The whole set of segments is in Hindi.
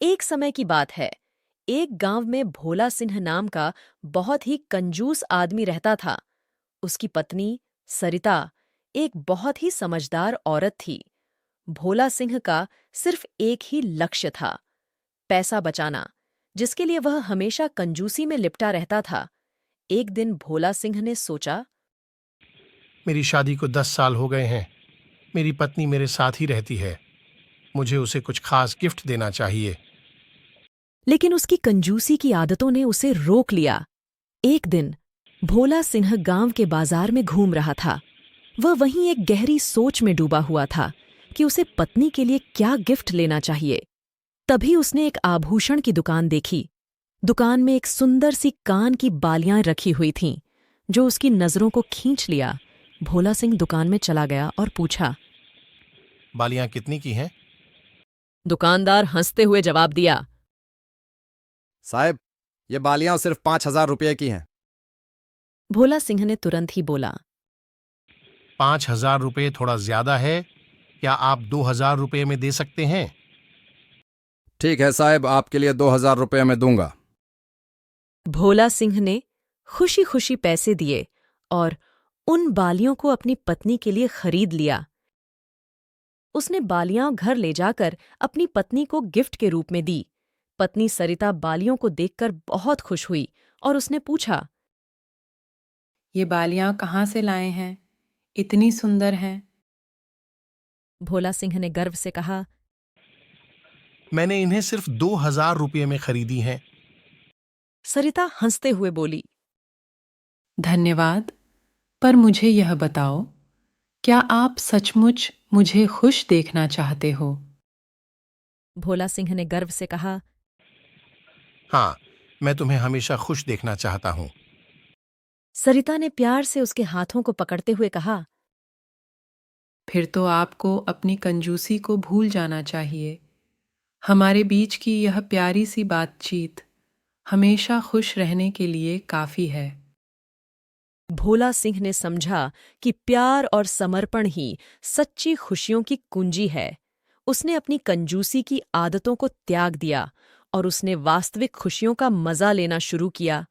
एक समय की बात है। एक गांव में भोला सिंह नाम का बहुत ही कंजूस आदमी रहता था। उसकी पत्नी सरिता एक बहुत ही समझदार औरत थी। भोला सिंह का सिर्फ एक ही लक्ष्य था, पैसा बचाना, जिसके लिए वह हमेशा कंजूसी में लिपटा रहता था। एक दिन भोला सिंह ने सोचा, मेरी शादी को 10 साल हो गए हैं। मेरी पत्नी मेरे साथ ही रहती है। मुझे उसे कुछ खास गिफ्ट देना चाहिए। लेकिन उसकी कंजूसी की आदतों ने उसे रोक लिया। एक दिन भोला सिंह गांव के बाजार में घूम रहा था। वह वहीं एक गहरी सोच में डूबा हुआ था कि उसे पत्नी के लिए क्या गिफ्ट लेना चाहिए। तभी उसने एक आभूषण की दुकान देखी। दुकान में एक सुंदर सी कान की बालियां रखी हुई थीं, जो उसकी नजरों को खींच लिया। भोला सिंह दुकान में चला गया और पूछा। बालियां कितनी की हैं? दुकानदार हंसते हुए जवाब दिया। साहब, ये बालियां सिर्फ 5,000 रुपये की हैं। भोला सिंह ने तुरंत ही बोला। 5,000 रुपये थोड़ा ज्यादा है। क्या आप 2,000 रुपये में दे सकते हैं? ठीक है साहब, आपके लिए 2,000 रुपये में दूंगा। भोला सिंह ने खुशी खुशी पैसे दिए और उन बालियों को अपनी पत्नी के लिए खरीद लिया। उसने बालियां घर ले जाकर अपनी पत्नी को गिफ्ट के रूप में दी। पत्नी सरिता बालियों को देखकर बहुत खुश हुई और उसने पूछा। ये बालियां कहाँ से लाए हैं? इतनी सुंदर हैं। भोला सिंह ने गर्व से कहा। मैंने इन्हें सिर्फ 2,000 रुपये में खरीदी हैं। सरिता हंसते हुए बोली। धन्यवाद, पर मुझे यह बताओ, क्या आप सचमुच मुझे खुश देखना चाहते हो? भोला सिंह ने गर्व से कहा। हाँ, मैं तुम्हें हमेशा खुश देखना चाहता हूँ। सरिता ने प्यार से उसके हाथों को पकड़ते हुए कहा। फिर तो आपको अपनी कंजूसी को भूल जाना चाहिए। हमारे बीच की यह प्यारी सी बातचीत हमेशा खुश रहने के लिए काफी है। भोला सिंह ने समझा कि प्यार और समर्पण ही सच्ची खुशियों की कुंजी है। उसने अपनी कंजूसी की आदतों को त्याग दिया और उसने वास्तविक खुशियों का मजा लेना शुरू किया।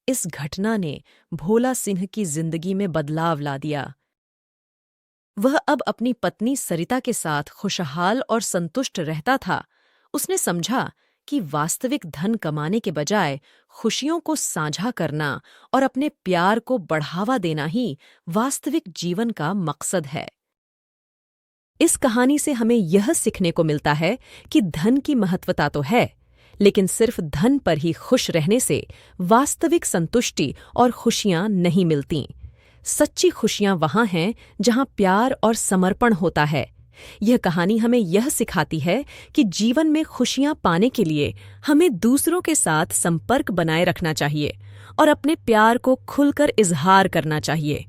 इस घटना ने भोला सिंह की जिंदगी में बदलाव ला दिया। वह अब अपनी पत्नी सरिता के साथ खुशहाल और संतुष्ट रहता था। उसने समझा कि वास्तविक धन कमाने के बजाय खुशियों को साझा करना और अपने प्यार को बढ़ावा देना ही वास्तविक जीवन का मकसद है। इस कहानी से हमें यह सीखने को मिलता है कि धन की महत्वता तो है, लेकिन सिर्फ धन पर ही खुश रहने से वास्तविक संतुष्टि और खुशियां नहीं मिलतीं। सच्ची खुशियां वहां हैं जहां प्यार और समर्पण होता है। यह कहानी हमें यह सिखाती है कि जीवन में खुशियां पाने के लिए हमें दूसरों के साथ संपर्क बनाए रखना चाहिए और अपने प्यार को खुलकर इजहार करना चाहिए।